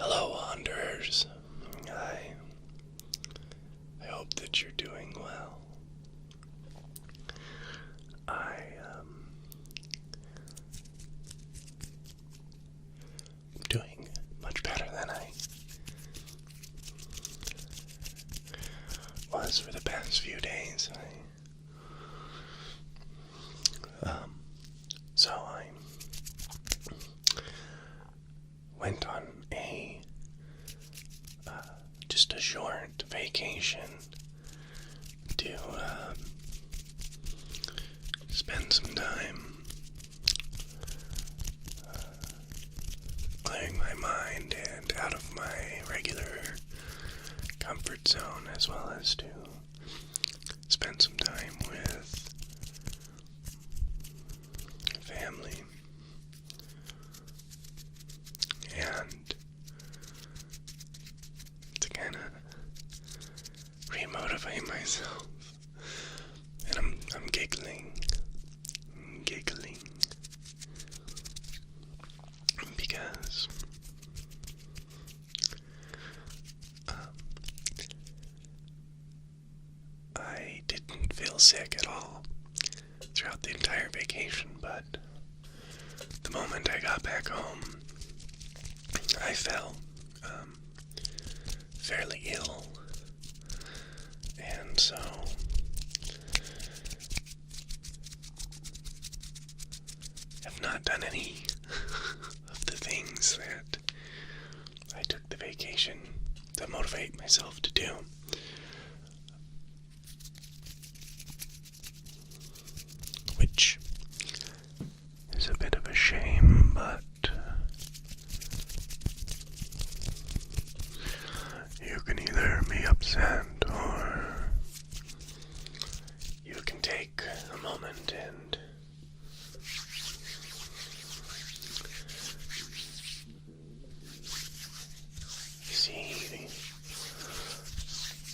Hello, wanderers. I hope that you're doing well. I'm doing much better than I was for the past few days. I went on just a short vacation to spend some time clearing my mind and out of my regular comfort zone, as well as to spend some time with family and to kind of remotivate myself. And I'm giggling because I didn't feel sick at all throughout the entire vacation, but the moment I got back home, I felt fairly ill, and so I've not done any of the things that I took the vacation to motivate myself to do. Which is a bit of a shame, but you can either be upset or you can take a moment and see the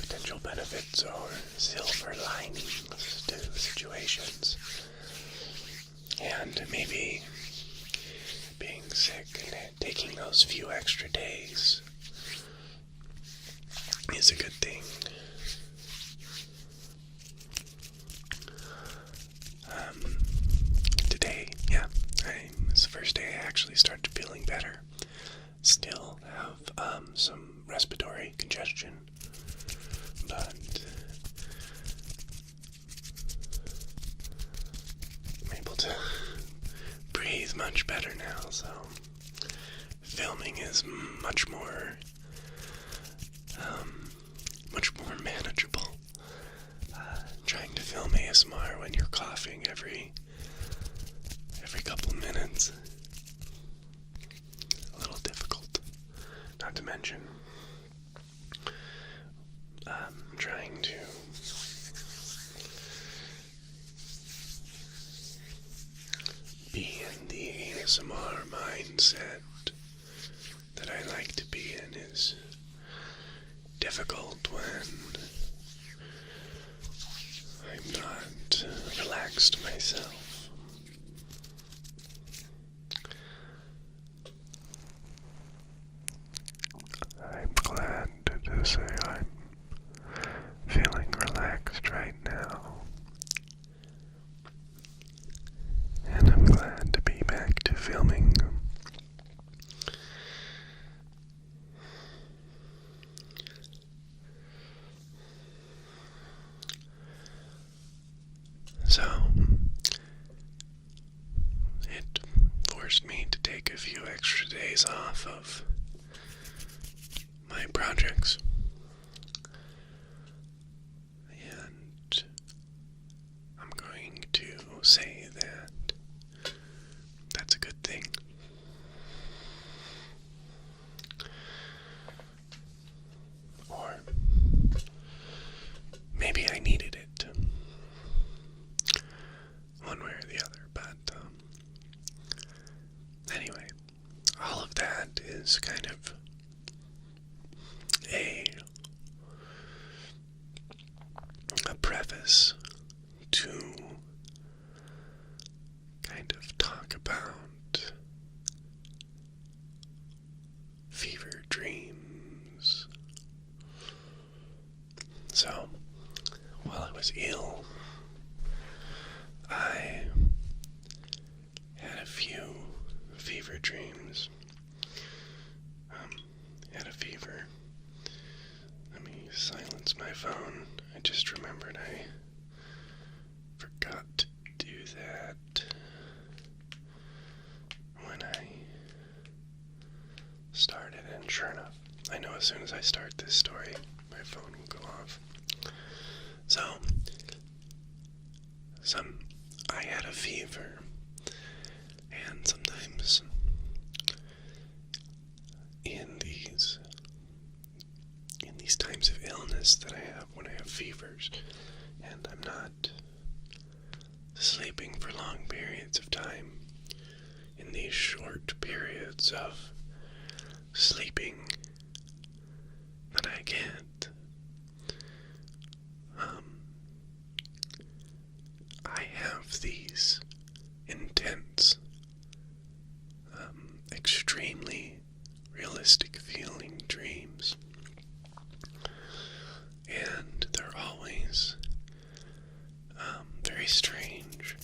potential benefits or silver linings to situations. And maybe being sick and taking those few extra days is a good thing. Today, it's the first day I actually started feeling better. Still have some respiratory congestion, but I'm able to breathe much better now, so filming is much more manageable. Trying to film ASMR when you're coughing every couple minutes, a little difficult. Not to mention, trying to be in the ASMR mindset that I like to be in is difficult when I'm not relaxed myself. I'm glad to say I'm feeling relaxed right now. And I'm glad to be back to filming. So, it forced me to take a few extra days off of my projects. And I'm going to say that that's a good thing. Or maybe I needed it. One way or the other, but anyway, all of that is kind of a preface to kind of talk about fever dreams was ill. I had a few fever dreams. Had a fever. Let me silence my phone. I just remembered I forgot to do that when I started, and sure enough, I know as soon as I start this story, my phone will go off. So, I had a fever, and sometimes in these times of illness that I have, when I have fevers, and I'm not sleeping for long periods of time, in these short periods of sleeping that I get, I have these intense, extremely realistic feeling dreams, and they're always very strange.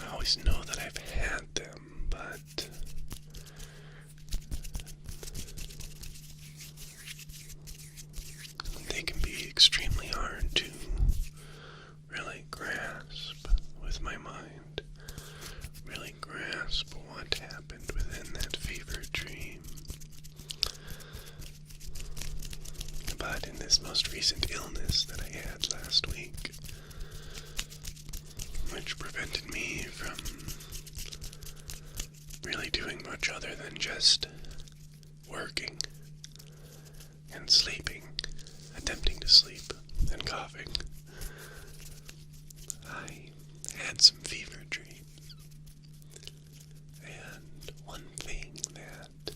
I always know that I've had them, but they can be extremely hard to really grasp with my mind, really grasp what happened within that fever dream. But in this most recent illness that I had last week, which prevented me from really doing much other than just working and sleeping, attempting to sleep and coughing, I had some fever dreams. And one thing that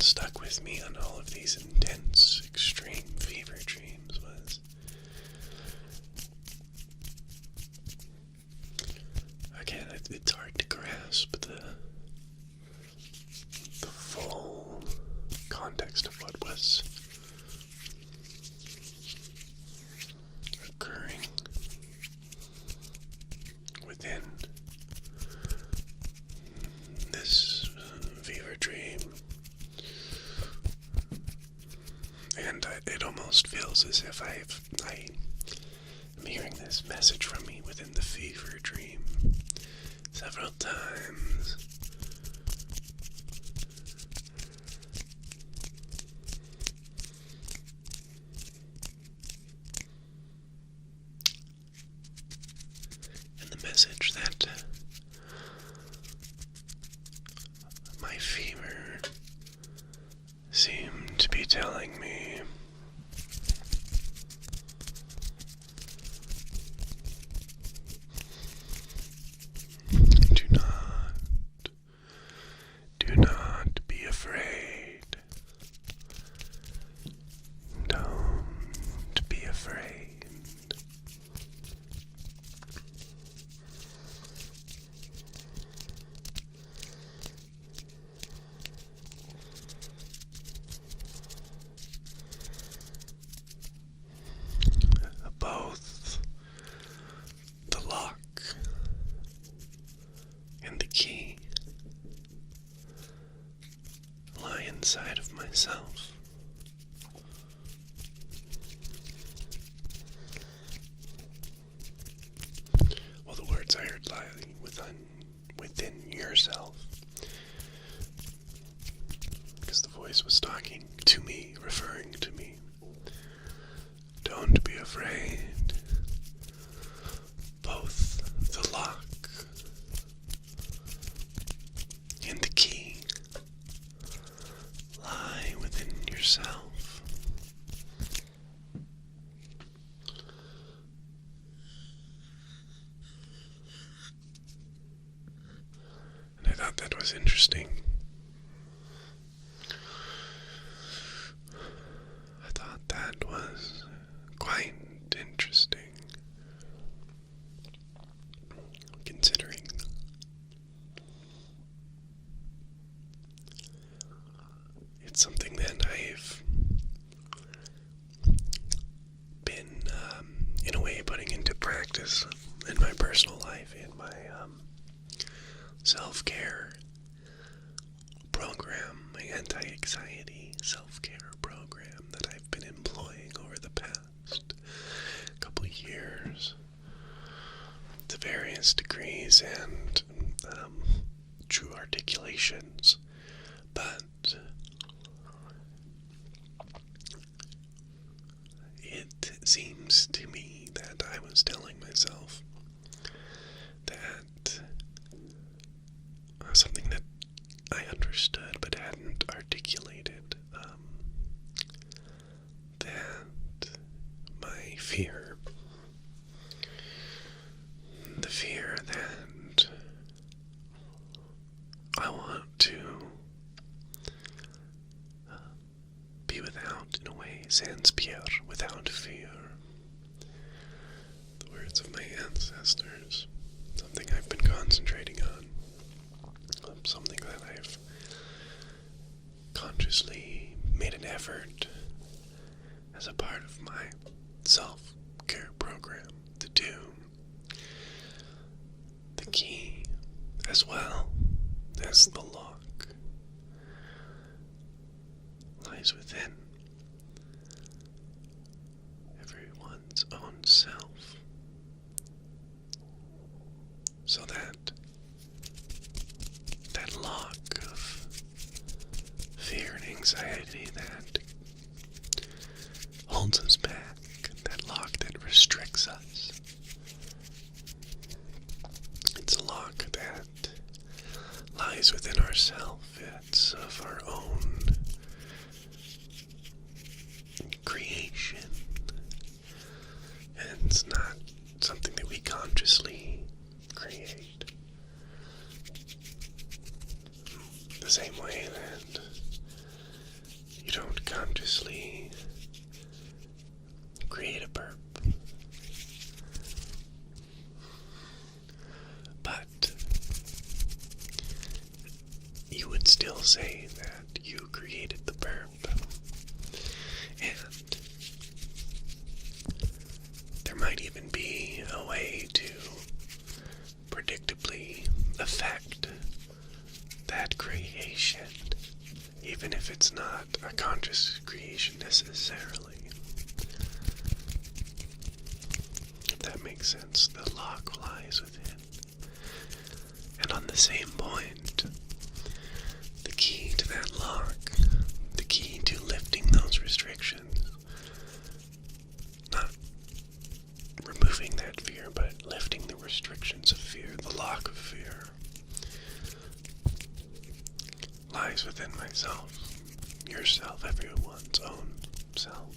stuck with me on all of these intense, extreme fever dreams was, again, it's hard to grasp the full context of what was occurring within this fever dream. And it almost feels as if I am hearing this message from me within the fever dream several times. And the message that my fever seemed to be telling me do not be afraid. Don't be afraid. Both the lock and the key lie inside of myself. Well, the words I heard lie within yourself, because the voice was talking to me, referring to me. Don't be afraid. Both the lock and the key lie within yourself. And I thought that was interesting. I thought that was quite interesting, considering it's something that I've personal life, in my self-care program, my anti-anxiety self-care program that I've been employing over the past couple years to various degrees and true articulations. But it seems to me that I was telling myself that something that I understood but hadn't articulated, that my fear, the fear that I want to be without, in a way, sans Pierre, without fear. The words of my ancestors, something I've been concentrating on, something that I've consciously made an effort as a part of my self-care program to do. The key, as well as the lock, lies within everyone's own self, so that lock of fear and anxiety that holds us back, that lock that restricts us, it's a lock that lies within ourselves. It's of our own creation, and it's not something that we consciously create. The same way that you don't consciously create a burp, but you would still say that you created the burp. And there might even be a way to predictably affect that creation, even if it's not a conscious creation necessarily. If that makes sense, the lock lies within. And on the same point, the key to that lock, the key to lifting those restrictions, not removing that fear, but lifting the restrictions of fear, the lock of fear, lies within myself, yourself, everyone's own self.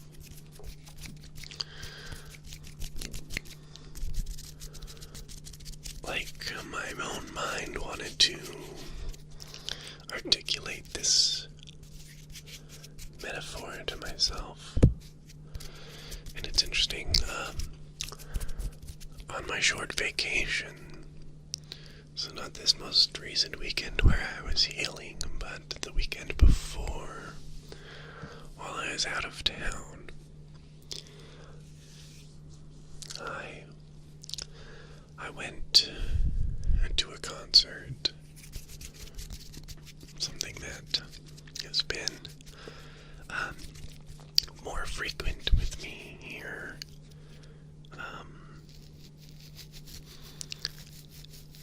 Like my own mind wanted to articulate this metaphor to myself. And it's interesting, on my short vacation, so not this most recent weekend where I was healing, but the weekend before, while I was out of town, I went to a concert, something that has been more frequent with me here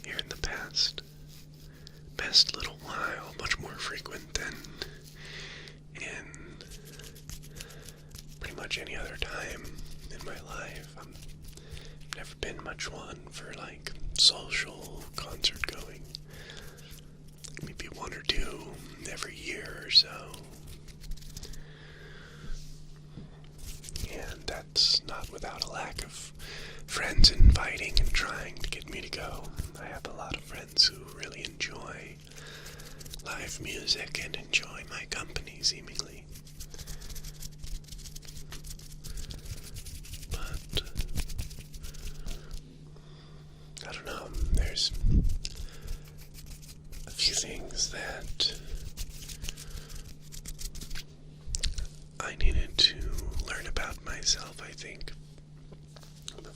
in the past little while, much more frequent than in pretty much any other time in my life. I've never been much one for like social concert going. Maybe one or two every year or so. And that's not without a lack of friends inviting and trying to get me to go. I have a lot of friends who really enjoy live music and enjoy my company, seemingly. But I don't know, there's a few things that I needed to learn about myself, I think,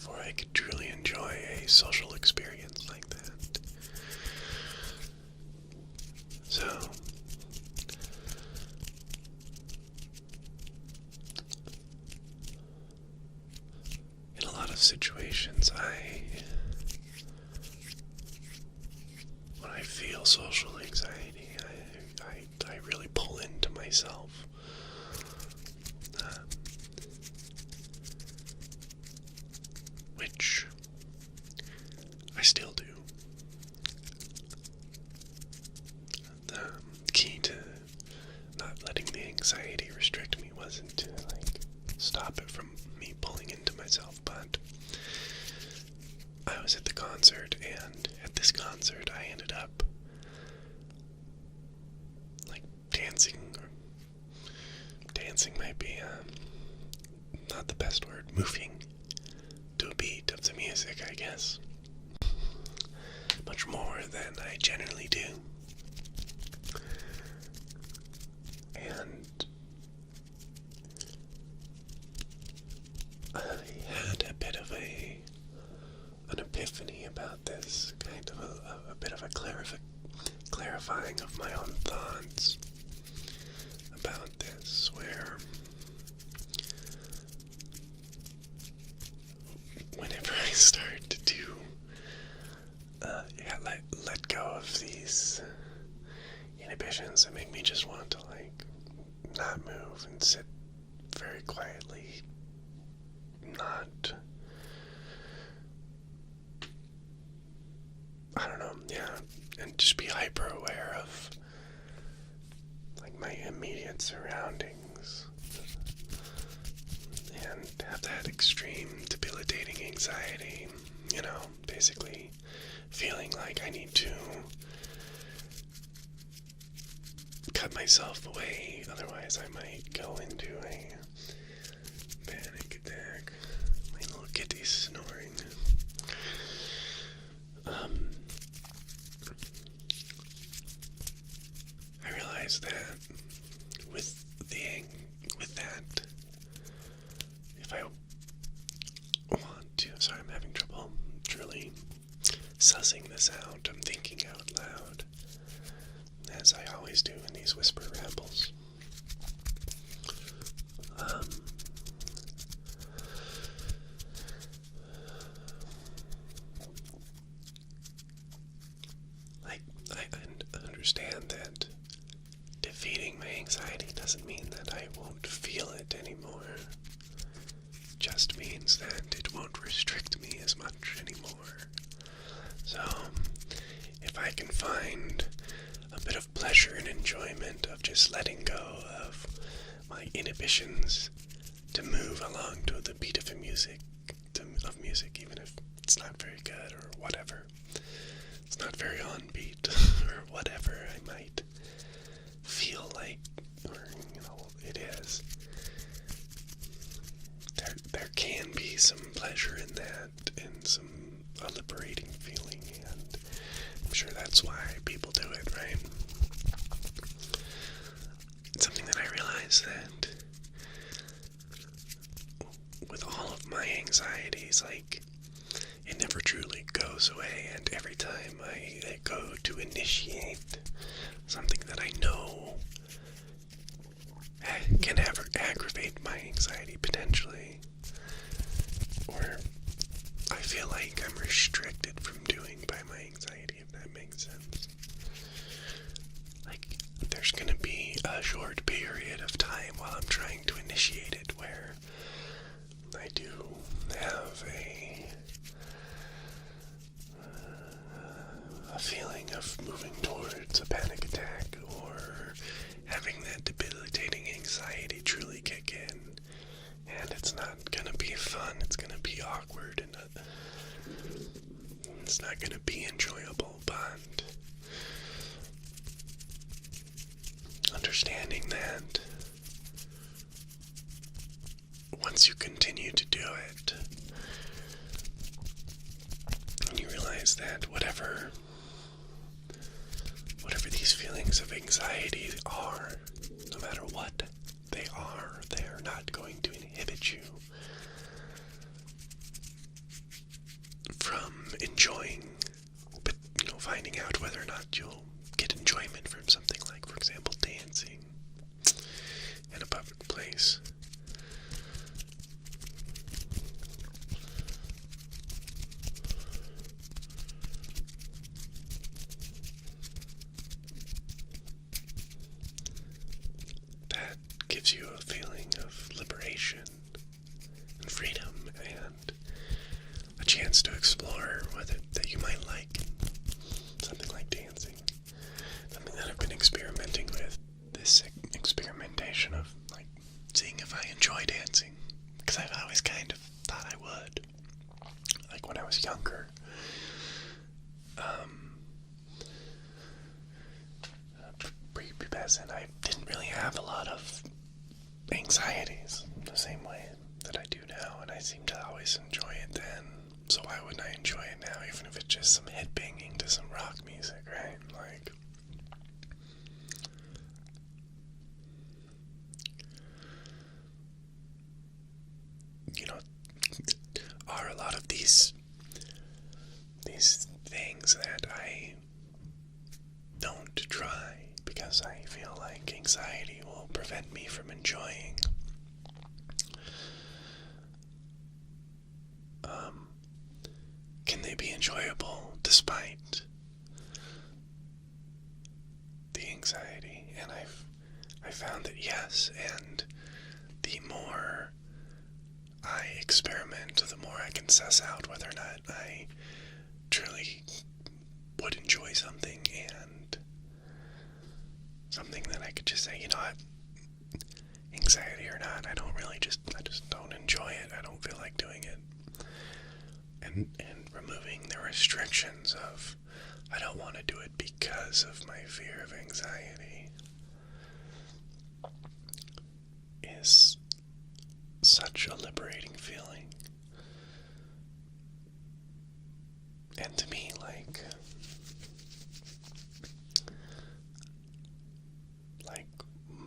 before I could truly enjoy a social experience like that. So, in a lot of situations, when I feel social anxiety, I really pull into myself. Which I still do. The key to not letting the anxiety restrict me wasn't to stop it from me pulling into myself, but I was at the concert, and at this concert I ended up dancing. Dancing might be not the best word. Moving to a beat of the music, I guess. Much more than I generally do. And I had a bit of an epiphany about this, kind of a bit of a clarifying of my own thoughts about this, where whenever I start to do let go of these inhibitions that make me just want to not move and sit very quietly, not, I don't know, and just be hyper aware of my immediate surroundings, and have that extreme debilitating anxiety, basically feeling like I need to cut myself away, otherwise I might go into a panic attack. My little kitty's snoring. I realized that with that, if I want to, sorry, I'm having trouble truly sussing this out. I'm thinking out loud, as I always do in these whisper rambles. I understand that defeating my anxiety doesn't mean that I won't feel it anymore. It just means that it won't restrict me as much anymore. So, if I can find a bit of pleasure and enjoyment of just letting go of my inhibitions to move along to the beat of music, even if it's not very good or whatever. It's not very on beat or whatever I might feel like, or it is. There can be some pleasure in that, and a liberating feeling, and I'm sure that's why people do it, right? It's something that I realize that with all of my anxieties, it never truly goes away, and every time I go to initiate something that I know can aggravate my anxiety potentially, or I feel like I'm restricted from doing by my anxiety, if that makes sense. There's gonna be a short period of time while I'm trying to initiate it where I do have a feeling of moving towards a panic attack, or having that debilitating anxiety truly kick in, and it's not gonna be fun, it's gonna be awkward, and it's not gonna be enjoyable, but understanding that once you continue to do it, and you realize that whatever these feelings of anxiety are, no matter what they are not going to inhibit you from enjoying, but finding out whether or not you'll get enjoyment from something like, for example, dancing in a public place. That gives you a feeling of liberation and freedom and a chance to explore whether that you might like something like dancing. Something that I've been experimenting with. This experimentation of seeing if I enjoy dancing, because I've always kind of thought I would. Like when I was younger, prepubescent, I didn't really have a lot of anxieties the same way that I do now, and I seem to always enjoy it then. So why wouldn't I enjoy it now, even if it's just some headbanging to some rock music, right? Are a lot of these things that I don't try because I feel like anxiety will prevent me from enjoying. Can they be enjoyable despite the anxiety? And I found that yes, and the more I experiment, the more I can suss out whether or not I truly would enjoy something, and something that I could just say, anxiety or not, I just don't enjoy it. I don't feel like doing it. And removing the restrictions of, I don't want to do it because of my fear of anxiety, is such a liberating feeling. And to me,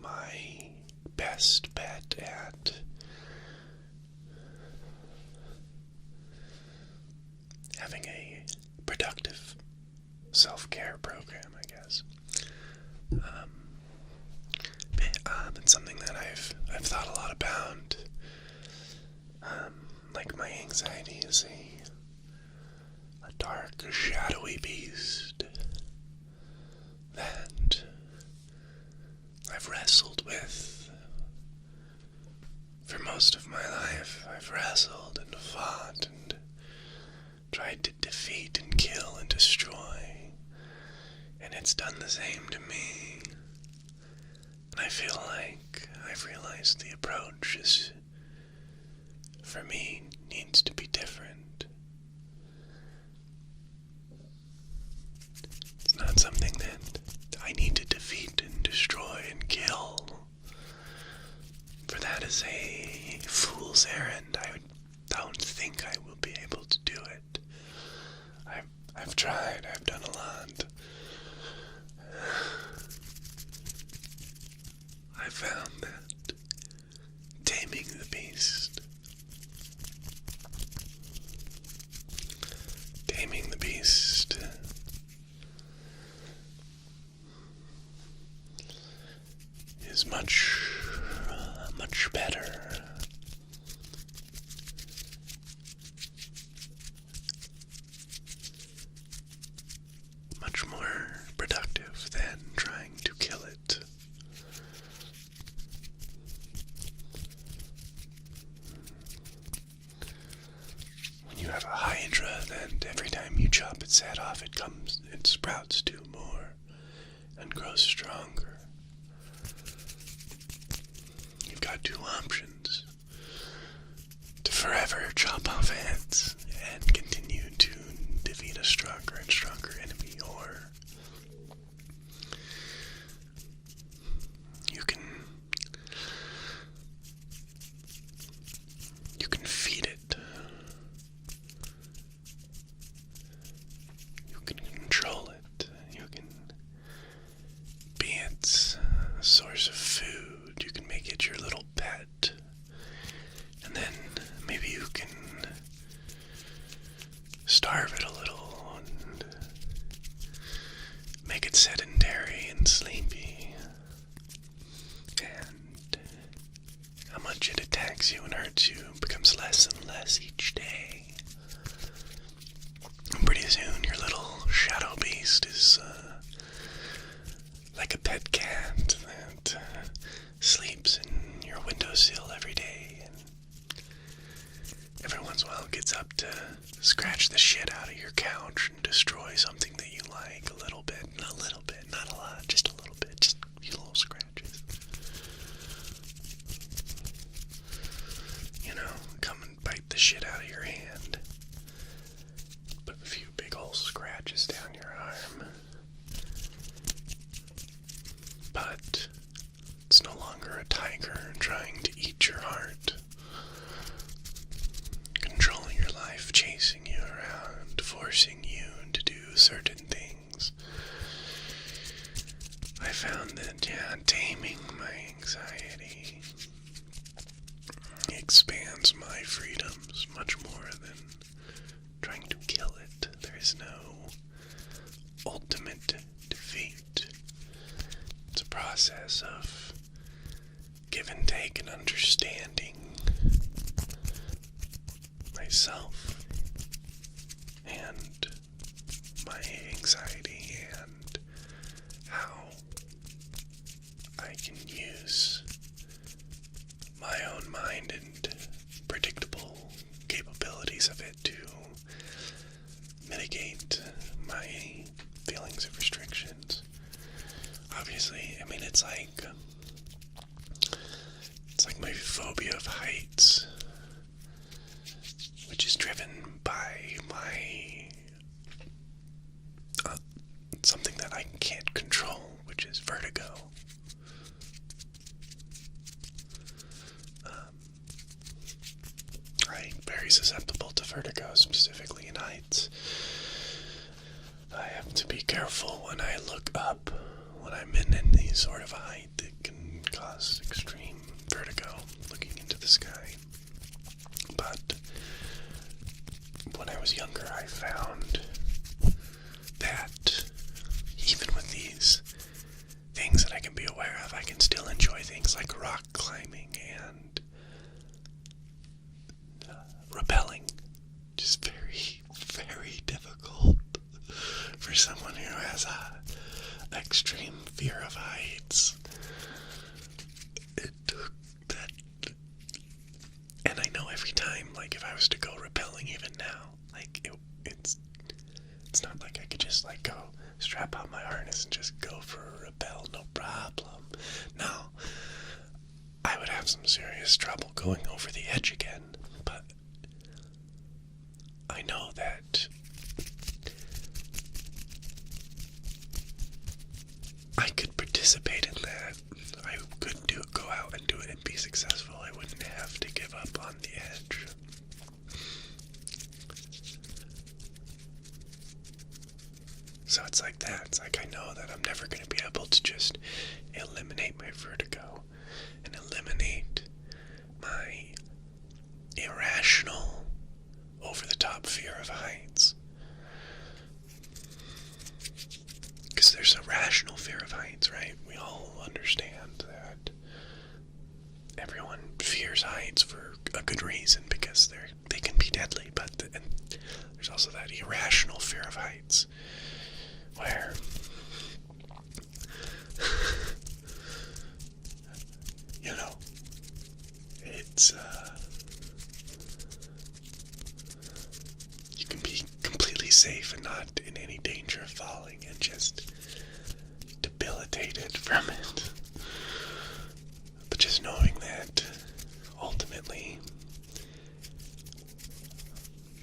my best bet at having a productive self-care program, I guess. It's something that I've thought a lot about. My anxiety is a dark, shadowy beast that I've wrestled with for most of my life. I've wrestled and fought and tried to defeat and kill and destroy, and it's done the same to me. And I feel like I've realized the approach for me, needs to be different. It's not something that I need to defeat and destroy and kill. For that is a fool's errand. I don't think I will be able to do it. I've tried. I've done a lot. I found that taming the beast, is much better. Much more productive than trying to kill it. When you have a hydra, then every time you chop its head off, it sprouts two more and grows stronger. You've got two options: to forever chop off heads and continue to defeat a stronger and stronger enemy, or you can feed it. You can control it. You can be its source of food. You can make it your little pet. And then maybe you can start becomes less and less each day. And pretty soon your little shadow beast is like a pet cat that sleeps in your windowsill every day, and every once in a while gets up to scratch the shit out of your couch and destroy something that you like a little bit, not a lot, just a little bit, just a few little scratches. You know, come and bite the shit out of your hand. Put a few big old scratches down your arm. But it's no longer a tiger trying to eat your heart, controlling your life, chasing you around, forcing you to do certain things. I found that, taming my anxiety expands my freedoms much more than trying to kill it. There is no ultimate defeat. It's a process of give and take and understanding myself and my anxiety and how I can use my own mind and predictable capabilities of it to mitigate my feelings of restrictions. Obviously, I mean, it's like my phobia of heights, which is driven by my something that I can't control, which is vertigo. I'm very susceptible to vertigo, specifically in heights. I have to be careful when I look up, when I'm in any sort of a height that can cause extreme vertigo, looking into the sky. But when I was younger, I found that even with these things that I can be aware of, I can still enjoy things like rock climbing and rappelling. Just very, very difficult for someone who has a extreme fear of heights. It took that, and I know every time, like if I was to go rappelling even now, like it's not like I could just like go strap on my harness and just go for a rappel, no problem. No, I would have some serious trouble going over the edge again, but I know that I could participate in that. I could go out and do it and be successful. I wouldn't have to give up on the edge. So it's like that. It's like I know that I'm never going to be able to just eliminate my vertigo and eliminate my irrational, over-the-top fear of heights. Because there's a rational fear of heights, right? We all understand that everyone fears heights for a good reason, because they can be deadly, but there's also that irrational fear of heights, where it's you can be completely safe and not in any danger of falling and just debilitated from it. But just knowing that ultimately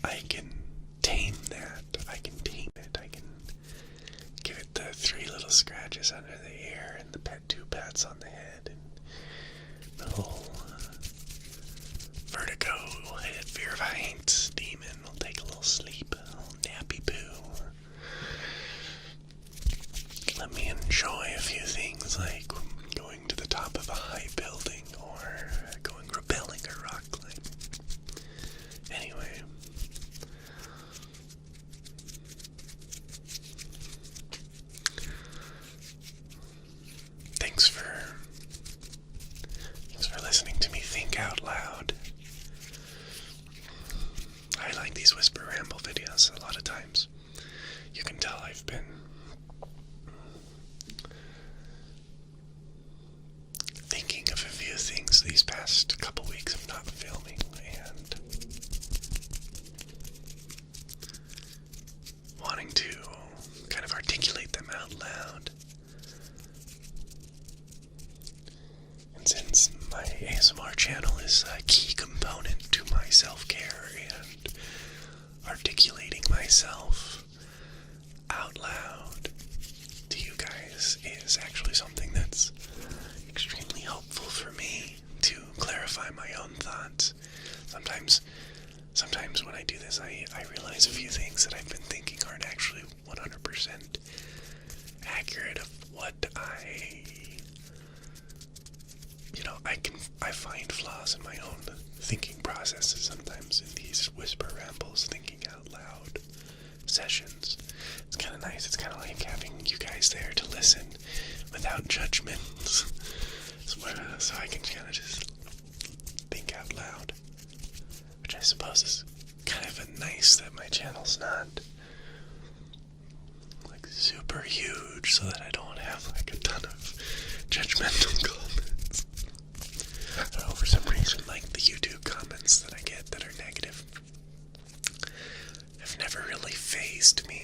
I can tame that, I can tame it, I can give it the 3 little scratches under the ear and the 2 pats on the head, and the whole vertigo head fear of heights demon will take a little sleep, a little nappy poo. Let me enjoy a few things like going to the top of a high building or going rappelling or rock climbing. Anyway, thanks for first couple weeks of not filming, and wanting to kind of articulate them out loud. And since my ASMR channel is a key component to my self-care and articulating myself out loud to you guys is actually something that's extremely helpful for me to clarify my own thoughts. Sometimes when I do this, I realize a few things that I've been thinking aren't actually 100% accurate of what I find flaws in my own thinking processes sometimes in these whisper rambles, thinking out loud sessions. It's kind of nice. It's kind of like having you guys there to listen without judgment. So I can kind of just think out loud, which I suppose is kind of nice that my channel's not like super huge, so that I don't have like a ton of judgmental comments. I don't know, for some reason, like the YouTube comments that I get that are negative have never really fazed me.